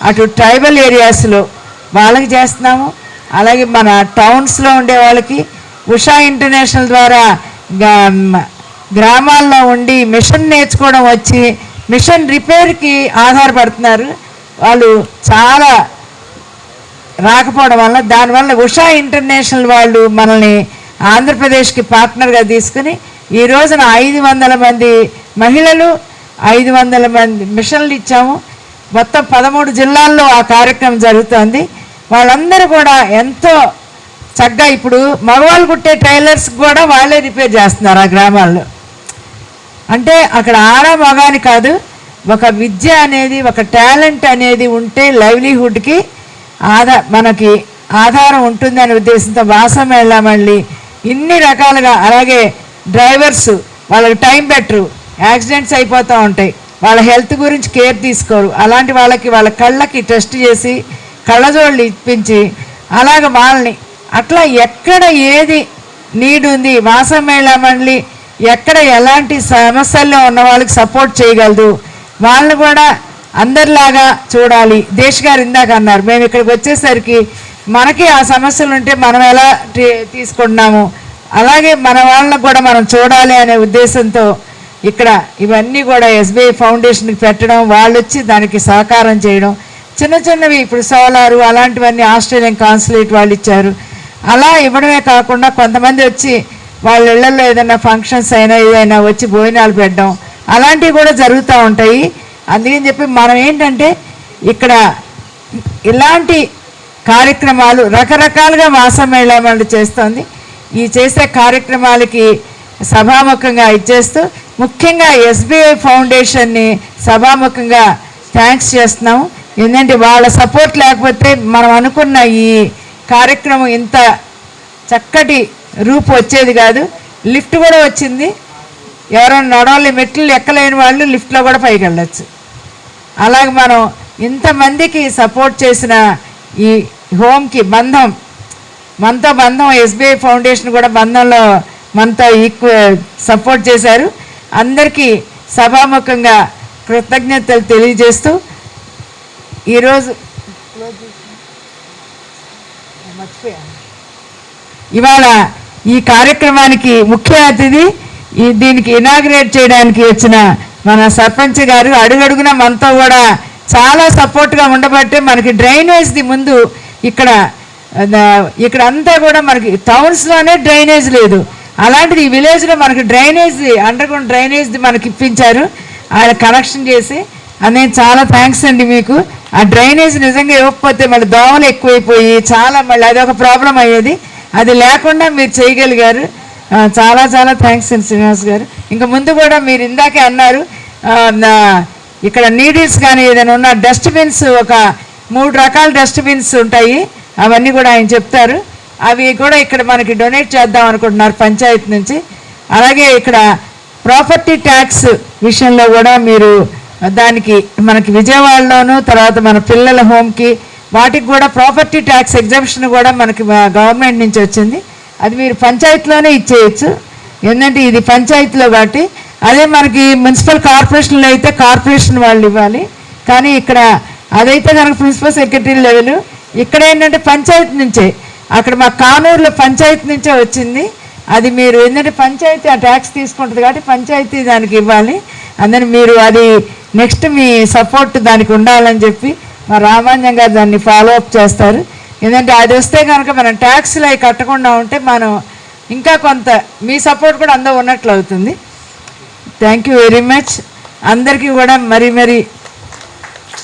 అటు ట్రైబల్ ఏరియాస్లో వాళ్ళకి చేస్తున్నాము. అలాగే మన టౌన్స్లో ఉండే వాళ్ళకి ఉషా ఇంటర్నేషనల్ ద్వారా గ్రామాల్లో ఉండి మిషన్ నేర్చుకోవడం వచ్చి మిషన్ రిపేర్కి ఆధారపడుతున్నారు. వాళ్ళు చాలా రాకపోవడం వల్ల, దానివల్ల ఉషా ఇంటర్నేషనల్ వాళ్ళు మనల్ని ఆంధ్రప్రదేశ్కి పార్ట్నర్గా తీసుకుని ఈ రోజున 500 మంది మహిళలు, 500 మంది మిషన్లు ఇచ్చాము. మొత్తం 13 జిల్లాల్లో ఆ కార్యక్రమం జరుగుతుంది. వాళ్ళందరూ కూడా ఎంతో చక్కగా, ఇప్పుడు మగవాళ్ళు కుట్టే టైలర్స్ కూడా వాళ్ళే రిపేర్ చేస్తున్నారు ఆ గ్రామాల్లో. అంటే అక్కడ ఆడ మగాని కాదు, ఒక విద్య అనేది, ఒక టాలెంట్ అనేది ఉంటే లైవ్లీహుడ్కి మనకి ఆధారం ఉంటుందనే ఉద్దేశంతో వాసమేళ మళ్ళీ ఇన్ని రకాలుగా. అలాగే డ్రైవర్స్, వాళ్ళకి టైం బెటరు, యాక్సిడెంట్స్ అయిపోతూ ఉంటాయి, వాళ్ళ హెల్త్ గురించి కేర్ తీసుకోరు. అలాంటి వాళ్ళకి వాళ్ళ కళ్ళకి టెస్ట్ చేసి కళ్ళజోళ్ళు ఇప్పించి అలాగ వాళ్ళని అట్లా ఎక్కడ ఏది నీడ్ ఉంది, వాసమేళ మండలి ఎక్కడ ఎలాంటి సమస్యల్లో ఉన్న వాళ్ళకి సపోర్ట్ చేయగలదు, వాళ్ళని కూడా అందరిలాగా చూడాలి. దేశ్ గారు ఇందాక అన్నారు, మేము ఇక్కడికి వచ్చేసరికి మనకి ఆ సమస్యలు ఉంటే మనం ఎలా తీసుకుంటున్నాము, అలాగే మన వాళ్ళని కూడా మనం చూడాలి అనే ఉద్దేశంతో ఇక్కడ ఇవన్నీ కూడా ఎస్బీఐ ఫౌండేషన్కి పెట్టడం, వాళ్ళు వచ్చి దానికి సహకారం చేయడం. చిన్న చిన్నవి ఇప్పుడు సోలారు అలాంటివన్నీ ఆస్ట్రేలియన్ కాన్సులేట్ వాళ్ళు ఇచ్చారు. అలా ఇవ్వడమే కాకుండా కొంతమంది వచ్చి వాళ్ళ ఇళ్లలో ఏదైనా ఫంక్షన్స్ అయినా ఏదైనా వచ్చి భోజనాలు పెట్టడం, అలాంటివి కూడా జరుగుతూ ఉంటాయి. అందుకని చెప్పి మనం ఏంటంటే ఇక్కడ ఇలాంటి కార్యక్రమాలు రకరకాలుగా వాసమేళ మండలి చేస్తుంది. ఈ చేసే కార్యక్రమాలకి సభాముఖంగా ఇచ్చేస్తూ ముఖ్యంగా ఎస్బీఐ ఫౌండేషన్ని సభాముఖంగా థ్యాంక్స్ చేస్తున్నాము. ఎందుకంటే వాళ్ళ సపోర్ట్ లేకపోతే మనం అనుకున్న ఈ కార్యక్రమం ఇంత చక్కటి రూపు వచ్చేది కాదు. లిఫ్ట్ కూడా వచ్చింది, ఎవరైనా నడవాలి మెట్లు ఎక్కలేని వాళ్ళు లిఫ్ట్లో కూడా పైకి వెళ్ళచ్చు. అలాగే మనం ఇంతమందికి సపోర్ట్ చేసిన ఈ హోమ్కి మనతో బంధం ఎస్బీఐ ఫౌండేషన్ కూడా బంధంలో మనతో సపోర్ట్ చేశారు. అందరికీ సభాముఖంగా కృతజ్ఞతలు తెలియజేస్తూ ఈరోజు ఇవాళ ఈ కార్యక్రమానికి ముఖ్య అతిథి దీనికి ఇనాగ్రేట్ చేయడానికి వచ్చిన మన సర్పంచ్ గారు అడుగడుగున మనతో కూడా చాలా సపోర్ట్గా ఉండబట్టే మనకి డ్రైనేజ్ది ముందు ఇక్కడ అంతా కూడా మనకి టౌన్స్లోనే డ్రైనేజ్ లేదు, అలాంటిది ఈ విలేజ్లో మనకి అండర్ గ్రౌండ్ డ్రైనేజ్ది మనకి ఇప్పించారు ఆయన కనెక్షన్ చేసి. నేను చాలా థ్యాంక్స్ అండి మీకు. ఆ డ్రైనేజ్ నిజంగా ఇవ్వకపోతే మళ్ళీ దోమలు ఎక్కువైపోయి చాలా మళ్ళీ అదొక ప్రాబ్లం అయ్యేది, అది లేకుండా మీరు చేయగలిగారు. చాలా చాలా థ్యాంక్స్ అండి శ్రీనివాస్ గారు. ఇంకా ముందు కూడా మీరు ఇందాకే అన్నారు ఇక్కడ నీడిల్స్ కానీ ఏదైనా ఉన్న డస్ట్బిన్స్ ఒక 3 రకాల డస్ట్బిన్స్ ఉంటాయి, అవన్నీ కూడా ఆయన చెప్తారు. అవి కూడా ఇక్కడ మనకి డొనేట్ చేద్దాం అనుకుంటున్నారు పంచాయతీ నుంచి. అలాగే ఇక్కడ ప్రాపర్టీ ట్యాక్స్ విషయంలో కూడా మీరు దానికి మనకి విజయవాడలోను తర్వాత మన పిల్లల హోమ్కి వాటికి కూడా ప్రాపర్టీ ట్యాక్స్ ఎగ్జామ్షన్ కూడా మనకి గవర్నమెంట్ నుంచి వచ్చింది. అది మీరు పంచాయతీలోనే ఇచ్చేయచ్చు, ఎందుకంటే ఇది పంచాయతీలో కాబట్టి. అదే మనకి మున్సిపల్ కార్పొరేషన్లో అయితే కార్పొరేషన్ వాళ్ళు ఇవ్వాలి, కానీ ఇక్కడ అదైతే కనుక ప్రిన్సిపల్ సెక్రటరీ లెవెల్. ఇక్కడ ఏంటంటే పంచాయతీ నుంచే, అక్కడ మా కానూరులో పంచాయతీ నుంచే వచ్చింది. అది మీరు ఏంటంటే పంచాయతీ ఆ ట్యాక్స్ తీసుకుంటుంది కాబట్టి పంచాయతీ దానికి ఇవ్వాలి. అందుకని మీరు అది నెక్స్ట్ మీ సపోర్ట్ దానికి ఉండాలని చెప్పి మా రామాంజన్ గారు దాన్ని ఫాలో అప్ చేస్తారు. ఎందుకంటే అది వస్తే కనుక మనం ట్యాక్స్లు అవి కట్టకుండా ఉంటే మనం ఇంకా కొంత మీ సపోర్ట్ కూడా అందరూ ఉన్నట్లు అవుతుంది. Thank you very much. అందరికీ కూడా మరి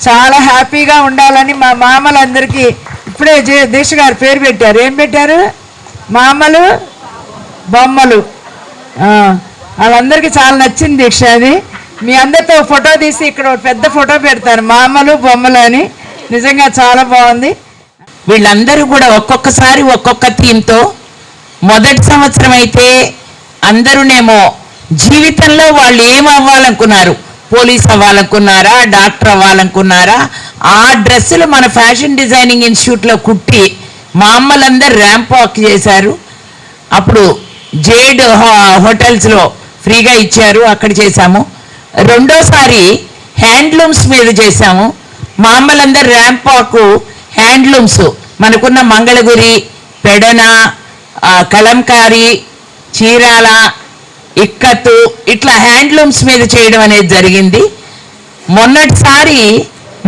చాలా హ్యాపీగా ఉండాలని మా మామలందరికీ ఇప్పుడే దీక్ష గారు పేరు పెట్టారు. ఏం పెట్టారు? మామలు బొమ్మలు. వాళ్ళందరికీ చాలా నచ్చింది దీక్ష. అది మీ అందరితో ఫోటో తీసి ఇక్కడ పెద్ద ఫోటో పెడతాను, మామలు బొమ్మలు అని. నిజంగా చాలా బాగుంది. వీళ్ళందరూ కూడా ఒక్కొక్కసారి ఒక్కొక్క థీమ్తో, మొదటి సంవత్సరం అయితే అందరూనేమో జీవితంలో వాళ్ళు ఏం అవ్వాలనుకున్నారు, పోలీస్ అవ్వాలనుకున్నారా, డాక్టర్ అవ్వాలనుకున్నారా, ఆ డ్రెస్సులు మన ఫ్యాషన్ డిజైనింగ్ ఇన్స్టిట్యూట్లో కుట్టి మా అమ్మలందరూ ర్యాంప్ వాక్ చేశారు. అప్పుడు జేడ్ హోటల్స్లో ఫ్రీగా ఇచ్చారు, అక్కడ చేశాము. రెండోసారి హ్యాండ్లూమ్స్ మీద చేశాము. మా అమ్మలందరూ ర్యాంప్ వాక్ హ్యాండ్లూమ్స్ మనకున్న మంగళగిరి, పెడన, కలంకారీ, చీరాల, ఇక్కత్తు ఇట్లా హ్యాండ్లూమ్స్ మీద చేయడం అనేది జరిగింది. మొన్నటిసారి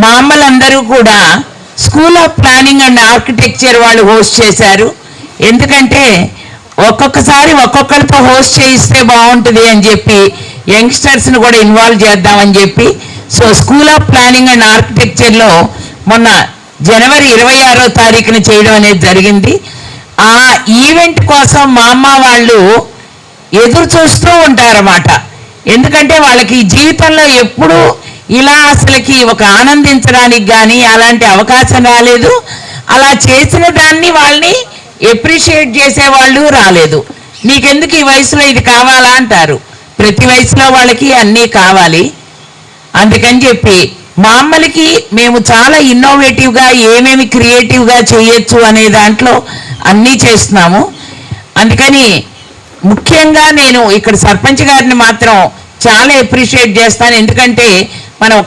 మా అమ్మలందరూ కూడా school of planning and architecture వాళ్ళు హోస్ట్ చేశారు. ఎందుకంటే ఒక్కొక్కసారి ఒక్కొక్కరితో హోస్ట్ చేయిస్తే బాగుంటుంది అని చెప్పి యంగ్స్టర్స్ని కూడా ఇన్వాల్వ్ చేద్దామని చెప్పి so school of planning and ఆర్కిటెక్చర్లో మొన్న జనవరి 26వ తారీఖున చేయడం అనేది జరిగింది. ఆ ఈవెంట్ కోసం మా అమ్మ వాళ్ళు ఎదురు చూస్తూ ఉంటారన్నమాట. ఎందుకంటే వాళ్ళకి జీవితంలో ఎప్పుడూ ఇలా అసలుకి ఒక ఆనందించడానికి కానీ అలాంటి అవకాశం రాలేదు. అలా చేసిన దాన్ని వాళ్ళని ఎప్రిషియేట్ చేసేవాళ్ళు రాలేదు. నీకెందుకు ఈ వయసులో ఇది కావాలా అంటారు. ప్రతి వయసులో వాళ్ళకి అన్నీ కావాలి. అందుకని చెప్పి మా అమ్మలకి మేము చాలా ఇన్నోవేటివ్గా ఏమేమి క్రియేటివ్గా చేయొచ్చు అనే దాంట్లో అన్నీ చేస్తున్నాము. అందుకని ముఖ్యంగా నేను ఇక్కడ సర్పంచ్ గారిని మాత్రం చాలా అప్రిషియేట్ చేస్తాను. ఎందుకంటే మనం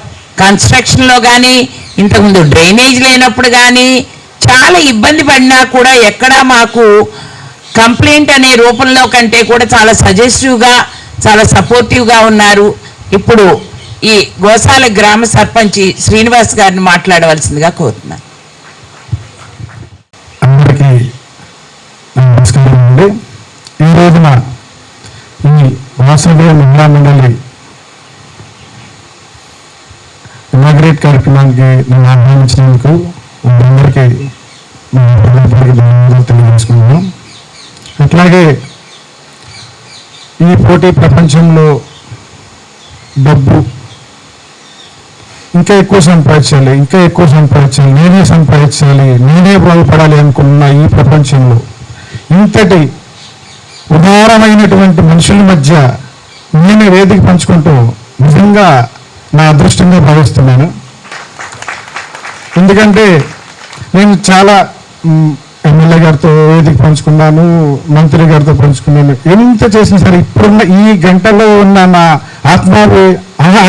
కన్స్ట్రక్షన్లో కానీ ఇంతకుముందు డ్రైనేజ్ లేనప్పుడు కానీ చాలా ఇబ్బంది పడినా కూడా ఎక్కడా మాకు కంప్లైంట్ అనే రూపంలో కంటే కూడా చాలా సజెస్టివ్గా చాలా సపోర్టివ్గా ఉన్నారు. ఇప్పుడు ఈ గోసాల గ్రామ సర్పంచ్ శ్రీనివాస్ గారిని మాట్లాడవలసిందిగా కోరుతున్నాను. అందరికీ నమస్కారం అండి. ఈ రోజున ఈ వాసవి మహిళా మండలి ఇనాగ్రేట్ కార్యక్రమానికి నన్ను ఆహ్వానించినందుకు అందరికీ ధన్యవాదాలు తెలియజేసుకున్నాను. అట్లాగే ఈ పోటీ ప్రపంచంలో డబ్బు ఇంకా ఎక్కువ సంపాదించాలి, నేనే సంపాదించాలి, నేనే బాగుపడాలి అనుకున్న ఈ ప్రపంచంలో ఇంతటి ఉదారమైనటువంటి మనుషుల మధ్య నేనే వేదిక పంచుకుంటూ నిజంగా నా అదృష్టంగా భావిస్తున్నాను. ఎందుకంటే నేను చాలా ఎమ్మెల్యే గారితో వేదిక పంచుకున్నాను, మంత్రి గారితో పంచుకున్నాను. ఎంత చేసినా సరే ఇప్పుడున్న ఈ గంటలో ఉన్న నా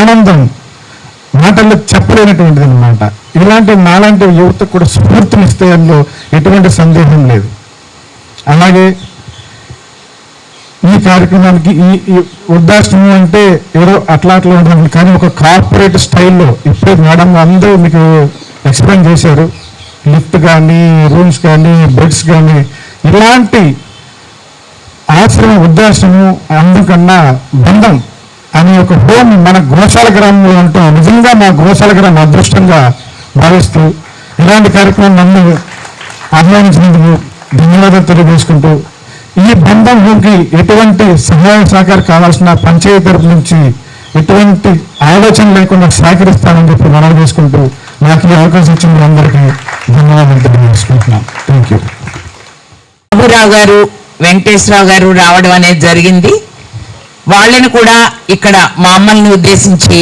ఆనందం మాటల్లో చెప్పలేనటువంటిది అనమాట. ఇలాంటి నాలాంటి యువతకు కూడా స్ఫూర్తినిస్తే అందులో ఎటువంటి సందేహం లేదు. అలాగే ఈ కార్యక్రమానికి ఈ వృద్ధాశ్రమం అంటే ఏదో అట్లా ఉంటుంది, కానీ ఒక కార్పొరేట్ స్టైల్లో ఇప్పుడే మేడం అందరూ మీకు ఎక్స్ప్లెయిన్ చేశారు. లిఫ్ట్ కానీ, రూమ్స్ కానీ, బెడ్స్ కానీ, ఇలాంటి ఆశ్రమం వృద్ధాశ్రమం అందుకన్నా బంధం అనే ఒక హోమ్ మన గోశాల గ్రామంలో ఉంటాం. నిజంగా మా గోశాల గ్రామం అదృష్టంగా భావిస్తూ ఇలాంటి కార్యక్రమం నన్ను ఆహ్వానించినందుకు ధన్యవాదాలు తెలియజేసుకుంటూ, ఈ బంధం హోమ్కి ఎటువంటి సహాయ సహకారం కావాల్సిన పంచాయతీ తరపు నుంచి ఎటువంటి ఆలోచన లేకుండా సహకరిస్తానని చెప్పి మనవి చేసుకుంటూ నాకు ఈ అవకాశం ఇచ్చిన అందరికీ ధన్యవాదాలు తెలియజేసుకుంటున్నాను. Thank you. బాబురావు గారు, వెంకటేశ్వరరావు గారు రావడం అనేది జరిగింది. వాళ్ళని కూడా ఇక్కడ మా అమ్మల్ని ఉద్దేశించి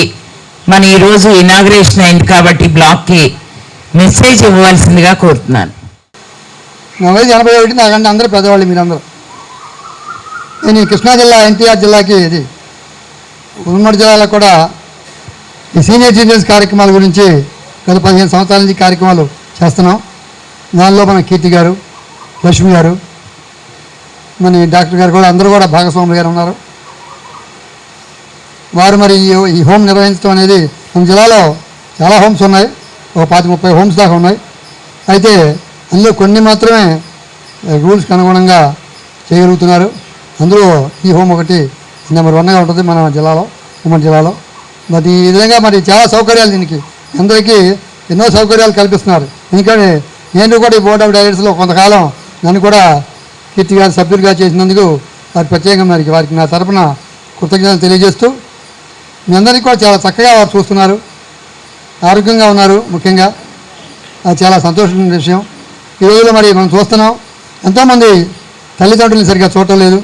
మన ఈరోజు ఇనాగ్రేషన్ అయింది కాబట్టి బ్లాక్కి మెసేజ్ ఇవ్వవలసిందిగా కోరుతున్నాను. నా వయసు 81, నాకంటే అందరూ పెద్దవాళ్ళు మీరందరూ. నేను ఈ కృష్ణా జిల్లా ఎన్టీఆర్ జిల్లాకి ఇది ఉమ్మడి జిల్లాలో కూడా ఈ సీనియర్ సిటిజన్స్ కార్యక్రమాల గురించి గత 15 సంవత్సరాల నుంచి కార్యక్రమాలు చేస్తున్నాం. దానిలో మన కీర్తి గారు, లక్ష్మి గారు, మన డాక్టర్ గారు కూడా అందరూ కూడా భాగస్వాములు గారు ఉన్నారు. వారు మరి ఈ హోమ్ నిర్వహించడం అనేది మన జిల్లాలో చాలా హోమ్స్ ఉన్నాయి, ఒక 20-30 హోమ్స్ దాకా ఉన్నాయి. అయితే అందులో కొన్ని మాత్రమే రూల్స్కి అనుగుణంగా చేయగలుగుతున్నారు. అందులో ఈ హోమ్ ఒకటి నెంబర్ 1గా ఉంటుంది మన జిల్లాలో, ఉమ్మడి జిల్లాలో. మరి ఈ విధంగా మరి చాలా సౌకర్యాలు దీనికి అందరికీ ఎన్నో సౌకర్యాలు కల్పిస్తున్నారు. ఎందుకంటే నేను కూడా ఈ బోర్డ్ ఆఫ్ డైరెక్టర్స్లో కొంతకాలం నన్ను కూడా కీర్తి గారు సభ్యులుగా చేసినందుకు వారికి ప్రత్యేకంగా వారికి నా తరపున కృతజ్ఞతలు తెలియజేస్తూ, మీ అందరికీ కూడా చాలా చక్కగా వారు చూస్తున్నారు, ఆరోగ్యంగా ఉన్నారు. ముఖ్యంగా అది చాలా సంతోషమైన విషయం. ఈ రోజుల్లో మరి మనం చూస్తున్నాం, ఎంతోమంది తల్లిదండ్రులను సరిగ్గా చూడటం లేదు,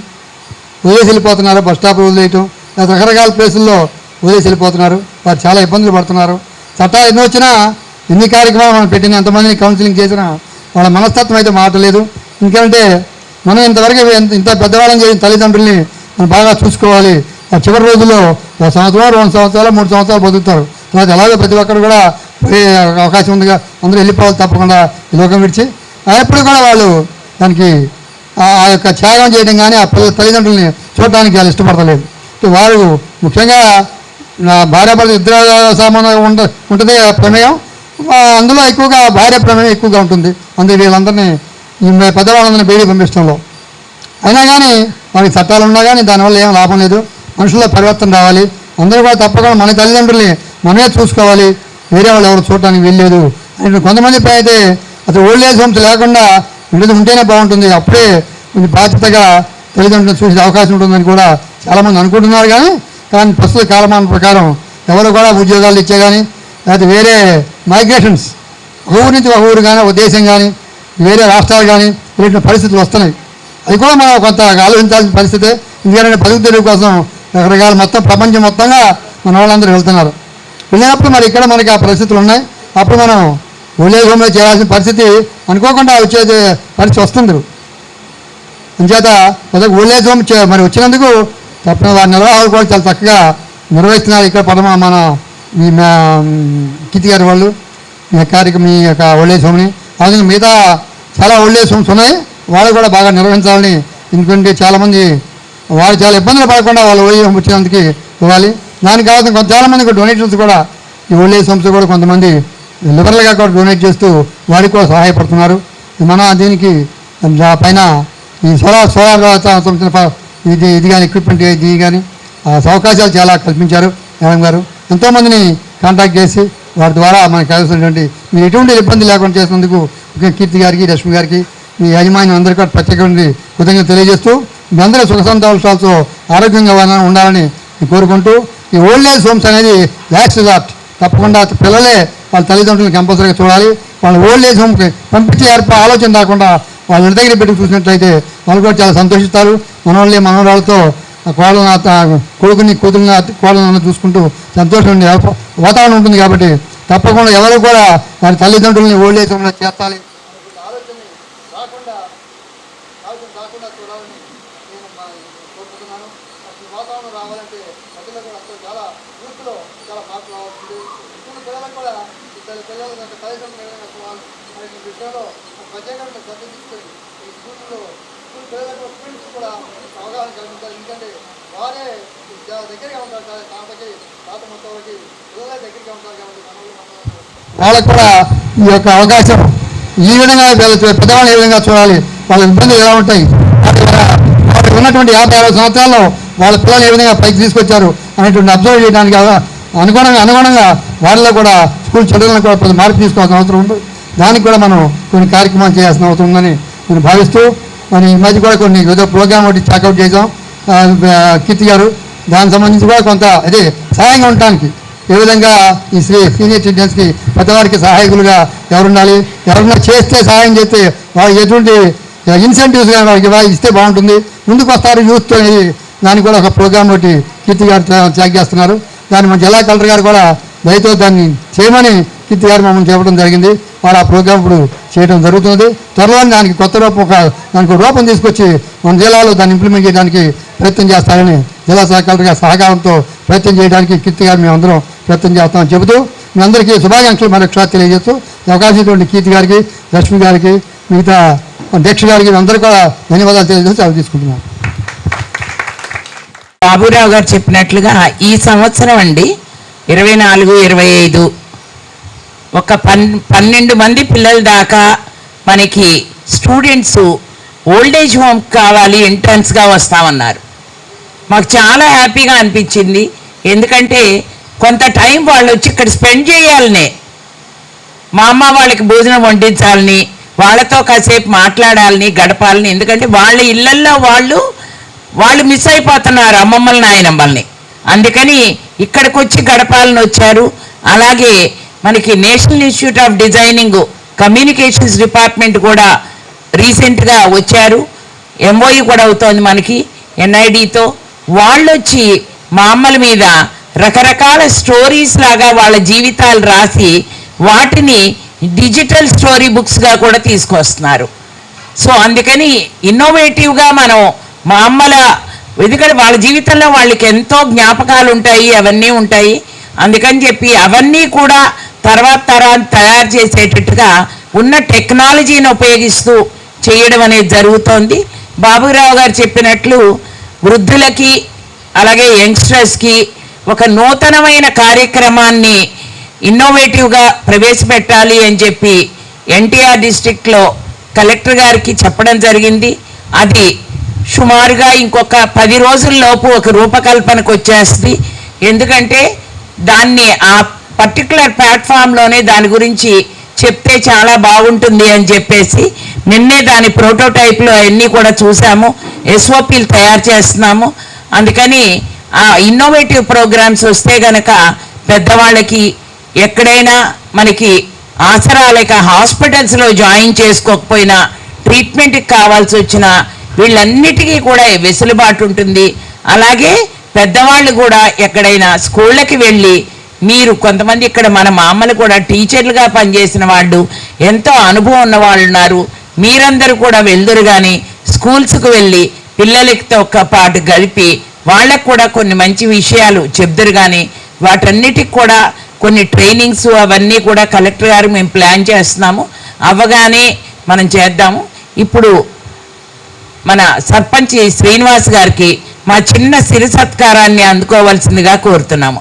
వదిలేసి వెళ్ళిపోతున్నారు. బస్ స్టాప్ వదిలేయటం, రకరకాల ప్లేసుల్లో వదిలేసి వెళ్ళిపోతున్నారు. వారు చాలా ఇబ్బందులు పడుతున్నారు. చట్టాలు ఎన్ని వచ్చినా, ఎన్ని కార్యక్రమాలు మనం పెట్టినా, ఎంతమందిని కౌన్సిలింగ్ చేసినా వాళ్ళ మనస్తత్వం అయితే మారలేదు. ఎందుకంటే మనం ఇంతవరకు ఇంత పెద్దవాళ్ళని చేసిన తల్లిదండ్రుల్ని మనం బాగా చూసుకోవాలి. ఆ చివరి రోజుల్లో 1 సంవత్సరం, 2 సంవత్సరాలు, 3 సంవత్సరాలు బతుకుతారు. తర్వాత ఎలాగో ప్రతి ఒక్కరు కూడా పోయే అవకాశం ఉందిగా, అందరూ వెళ్ళిపోవాలి తప్పకుండా ఈ లోకం విడిచి. ఎప్పుడు కూడా వాళ్ళు దానికి ఆ యొక్క త్యాగం చేయడం కానీ ఆ తల్లిదండ్రుల్ని చూడడానికి వాళ్ళు ఇష్టపడతలేదు. వారు ముఖ్యంగా భార్యాభర్త ఇద్దరు సంబంధం ఉంటుంది ప్రమేయం, అందులో ఎక్కువగా భార్య ప్రమేయం ఎక్కువగా ఉంటుంది. అందుకే వీళ్ళందరినీ ఈ పెద్దవాళ్ళందరినీ బయటికి పంపించడంలో. అయినా కానీ వారికి చట్టాలు ఉన్నా కానీ దానివల్ల ఏం లాభం లేదు. మనుషుల్లో పరివర్తన రావాలి. అందరూ కూడా తప్పకుండా మన తల్లిదండ్రుల్ని మనమే చూసుకోవాలి, వేరే వాళ్ళు ఎవరు చూడటానికి వెళ్ళలేదు అని కొంతమంది అయితే అసలు ఓల్డ్ ఏజ్ హోమ్స్ లేకుండా విడుదల ఉంటేనే బాగుంటుంది, అప్పుడే కొంచెం బాధ్యతగా తల్లిదండ్రులను చూసే అవకాశం ఉంటుందని కూడా చాలామంది అనుకుంటున్నారు. కానీ ప్రస్తుత కాలమాన ప్రకారం ఎవరు కూడా ఉద్యోగాలు ఇచ్చే కానీ, లేకపోతే వేరే మైగ్రేషన్స్ ఒక ఊరు నుంచి ఒక ఊరు కానీ, ఒక దేశం కానీ, వేరే రాష్ట్రాలు కానీ ఇలాంటి పరిస్థితులు వస్తున్నాయి. అది కూడా మనం కొంత ఆలోచించాల్సిన పరిస్థితే. ఎందుకంటే బతుకు తెరువు కోసం రకరకాల మొత్తం ప్రపంచం మొత్తంగా మన వాళ్ళందరూ వెళ్తున్నారు. వెళ్ళినప్పుడు మరి ఇక్కడ మనకి ఆ పరిస్థితులు ఉన్నాయి. అప్పుడు మనం ఓల్డేజ్ హోమ్లో చేయాల్సిన పరిస్థితి అనుకోకుండా వచ్చే పరిస్థితి వస్తుంది. అంచేత ఓల్డేజ్ హోమ్ మరి వచ్చినందుకు తప్పని వారి నిర్వాహాలు కూడా చాలా చక్కగా నిర్వహిస్తున్నారు. ఇక్కడ మన ఈ కీర్తి గారి వాళ్ళు మీ యొక్క ఓల్డేజ్ హోమ్ని, అలాగే మిగతా చాలా ఓల్డేజ్ హోమ్స్ ఉన్నాయి, వాళ్ళు కూడా బాగా నిర్వహించాలని. ఎందుకంటే చాలామంది వాళ్ళు చాలా ఇబ్బందులు పడకుండా వాళ్ళు ఓల్డేజ్ హోమ్ వచ్చినందుకు ఇవ్వాలి. దానికి కావాల్సిన చాలామంది డొనేషన్స్ కూడా ఈ ఓల్డేజ్ హోమ్స్ కూడా కొంతమంది లిబరల్గా కూడా డొనేట్ చేస్తూ వారికి కూడా సహాయపడుతున్నారు. మన దీనికి పైన ఈ సోలార్ ఇది కానీ ఎక్విప్మెంట్ ఇది కానీ అవకాశాలు చాలా కల్పించారు మేడం గారు. ఎంతోమందిని కాంటాక్ట్ చేసి వారి ద్వారా మనకు కావాల్సినటువంటి మీరు ఎటువంటి ఇబ్బంది లేకుండా చేసినందుకు కీర్తి గారికి, లక్ష్మి గారికి, మీ యాజమాన్యం అందరికీ కూడా ప్రత్యేకమైన కృతజ్ఞత తెలియజేస్తూ మీ అందరూ సుఖ సంతోషాలతో ఆరోగ్యంగా ఉండాలని కోరుకుంటూ, ఈ ఓల్డ్ ఏజ్ హోమ్స్ అనేది లాస్ట్ రిసార్ట్. తప్పకుండా పిల్లలే వాళ్ళ తల్లిదండ్రులను కంపల్సరీగా చూడాలి. వాళ్ళ ఓల్డ్ ఏజ్ హోమ్కి పంపించే ఆలోచన రాకుండా వాళ్ళ ఇంటి దగ్గర పెట్టి చూసినట్లయితే వాళ్ళు కూడా చాలా సంతోషిస్తారు. మనవాళ్ళతో కొడుకుని కూతురుని కోళ్ళను చూసుకుంటూ సంతోషం వాతావరణం ఉంటుంది. కాబట్టి తప్పకుండా ఎవరు కూడా వారి తల్లిదండ్రులని ఓల్డ్ ఏజ్ హోమ్లో చేర్చాలి ఆలోచనని రాకుండా చూడాలని నేను కోరుకుంటున్నాను. అసలు వాతావరణం రావాలంటే ప్రజలు కూడా అసలు చాలా యూత్లో చాలా మార్పు రావాల్సింది. ఇప్పుడు పిల్లలకు కూడా పిల్లలు తల్లిదండ్రులు ఏదైనా చూడాలి అనే విషయంలో ప్రత్యేకంగా శ్రద్ధ తీసుకొని ఈ స్కూల్ పిల్లలకు స్టూడెంట్స్ కూడా అవగాహన కలుగుతారు. ఎందుకంటే వారే దగ్గరగా ఉంటారు తాతకి తాత మొత్తానికి పిల్లలే దగ్గరగా ఉంటారు కాబట్టి వాళ్ళకు కూడా ఈ యొక్క అవకాశం ఈ విధంగా పెద్దవాళ్ళు ఏ విధంగా చూడాలి, వాళ్ళ ఇబ్బందులు ఎలా ఉంటాయి, వాళ్ళకి ఉన్నటువంటి 50-60 సంవత్సరాల్లో వాళ్ళ పిల్లలు ఏ విధంగా పైకి తీసుకొచ్చారు అనేటువంటి అబ్జర్వ్ చేయడానికి అనుగుణంగా వాళ్ళలో కూడా స్కూల్ చిల్డ్రన్లో కూడా కొంత మార్పు తీసుకోవాల్సిన అవసరం ఉంది. దానికి కూడా మనం కొన్ని కార్యక్రమాలు చేయాల్సిన అవసరం ఉందని నేను భావిస్తూ మరి ఈ మధ్య కూడా కొన్ని ఏదో ప్రోగ్రామ్ ఒకటి చాకౌట్ చేసాం కీర్తి గారు. దానికి సంబంధించి కూడా కొంత అదే సహాయంగా ఉండటానికి ఏ విధంగా ఈ సీనియర్ సిటిజన్స్కి పెద్దవారికి సహాయకులుగా ఎవరుండాలి, ఎవరన్నా చేస్తే సహాయం చేస్తే వాళ్ళకి ఎటువంటి ఇన్సెంటివ్స్ కానీ వాళ్ళకి ఇస్తే బాగుంటుంది, ముందుకు వస్తారు యూత్ అనేది. దానికి కూడా ఒక ప్రోగ్రామ్ ఒకటి కీర్తి గారు ట్రాక్ చేస్తున్నారు. దాన్ని మన జిల్లా కలెక్టర్ గారు కూడా దయతో దాన్ని చేయమని కీర్తి గారు మమ్మల్ని చెప్పడం జరిగింది. వాళ్ళు ఆ ప్రోగ్రామ్ ఇప్పుడు చేయడం జరుగుతుంది. త్వరలో దానికి కొత్త దానికి రూపం తీసుకొచ్చి మన జిల్లాలో దాన్ని ఇంప్లిమెంట్ చేయడానికి ప్రయత్నం చేస్తారని జిల్లా కలెక్టర్ గారి సహకారంతో ప్రయత్నం చేయడానికి కీర్తి గారు మేమందరం ప్రయత్నం చేస్తామని చెబుతూ మీ అందరికీ శుభాకాంక్షలు మరొకసారి తెలియజేస్తూ అవకాశం ఇటువంటి కీర్తి గారికి, లక్ష్మి గారికి, మిగతా అధ్యక్ష గారికి అందరూ కూడా ధన్యవాదాలు తెలియజేస్తూ అవి తీసుకుంటున్నాను. బాబురావు గారు చెప్పినట్లుగా ఈ సంవత్సరం అండి 24-25 ఒక 12 మంది పిల్లల దాకా మనకి స్టూడెంట్స్ ఓల్డేజ్ హోమ్ కావాలి ఎంట్రన్స్గా వస్తామన్నారు. మాకు చాలా హ్యాపీగా అనిపించింది. ఎందుకంటే కొంత టైం వాళ్ళు వచ్చి ఇక్కడ స్పెండ్ చేయాలనే, మా అమ్మ వాళ్ళకి భోజనం వండించాలని, వాళ్ళతో కాసేపు మాట్లాడాలని, గడపాలని. ఎందుకంటే వాళ్ళ ఇళ్ళల్లో వాళ్ళు మిస్ అయిపోతున్నారు అమ్మమ్మల్ని నాయనమ్మల్ని. అందుకని ఇక్కడికి వచ్చి గడపాలని వచ్చారు. అలాగే మనకి national institute of designing communications department కూడా రీసెంట్గా వచ్చారు. ఎంఓయూ కూడా అవుతోంది మనకి ఎన్ఐడితో. వాళ్ళు వచ్చి మా అమ్మల మీద రకరకాల స్టోరీస్ లాగా వాళ్ళ జీవితాలు రాసి వాటిని డిజిటల్ స్టోరీ బుక్స్గా కూడా తీసుకొస్తున్నారు. సో అందుకని ఇన్నోవేటివ్గా మనం మా అమ్మల, ఎందుకంటే వాళ్ళ జీవితంలో వాళ్ళకి ఎంతో జ్ఞాపకాలు ఉంటాయి, అవన్నీ ఉంటాయి. అందుకని చెప్పి అవన్నీ కూడా తర్వాత తరాన్ని తయారు చేసేటట్టుగా ఉన్న టెక్నాలజీని ఉపయోగిస్తూ చేయడం అనేది జరుగుతోంది. బాబురావు గారు చెప్పినట్లు వృద్ధులకి అలాగే యంగ్స్టర్స్కి ఒక నూతనమైన కార్యక్రమాన్ని ఇన్నోవేటివ్గా ప్రవేశపెట్టాలి అని చెప్పి ఎన్టీఆర్ డిస్ట్రిక్ట్లో కలెక్టర్ గారికి చెప్పడం జరిగింది. అది సుమారుగా ఇంకొక 10 రోజుల్లోపు ఒక రూపకల్పనకు వచ్చేస్తుంది. ఎందుకంటే దాన్ని ఆ పర్టికులర్ ప్లాట్ఫామ్లోనే దాని గురించి చెప్తే చాలా బాగుంటుంది అని చెప్పేసి నిన్నే దాని ప్రోటోటైప్లో అన్నీ కూడా చూసాము, ఎస్ఓపీలు తయారు చేస్తున్నాము. అందుకని ఆ ఇన్నోవేటివ్ ప్రోగ్రామ్స్ వస్తే గనక పెద్దవాళ్ళకి ఎక్కడైనా మనకి ఆసరా లేక హాస్పిటల్స్లో జాయిన్ చేసుకోకపోయినా ట్రీట్మెంట్కి కావాల్సి వచ్చిన వీళ్ళన్నిటికీ కూడా వెసులుబాటు ఉంటుంది. అలాగే పెద్దవాళ్ళు కూడా ఎక్కడైనా స్కూళ్ళకి వెళ్ళి, మీరు కొంతమంది ఇక్కడ మన మామలు కూడా టీచర్లుగా పనిచేసిన వాళ్ళు, ఎంతో అనుభవం ఉన్న వాళ్ళు ఉన్నారు. మీరందరూ కూడా వెళ్దురు కానీ స్కూల్స్కు వెళ్ళి పిల్లలతో పాటు గడిపి వాళ్ళకు కూడా కొన్ని మంచి విషయాలు చెప్దురు. కానీ వాటన్నిటికి కూడా కొన్ని ట్రైనింగ్స్ అవన్నీ కూడా కలెక్టర్ గారు మేము ప్లాన్ చేస్తున్నాము. అవ్వగానే మనం చేద్దాము. ఇప్పుడు మన సర్పంచ్ శ్రీనివాస్ గారికి మా చిన్న సిరి సత్కారాన్ని అందుకోవాల్సిందిగా కోరుతున్నాము.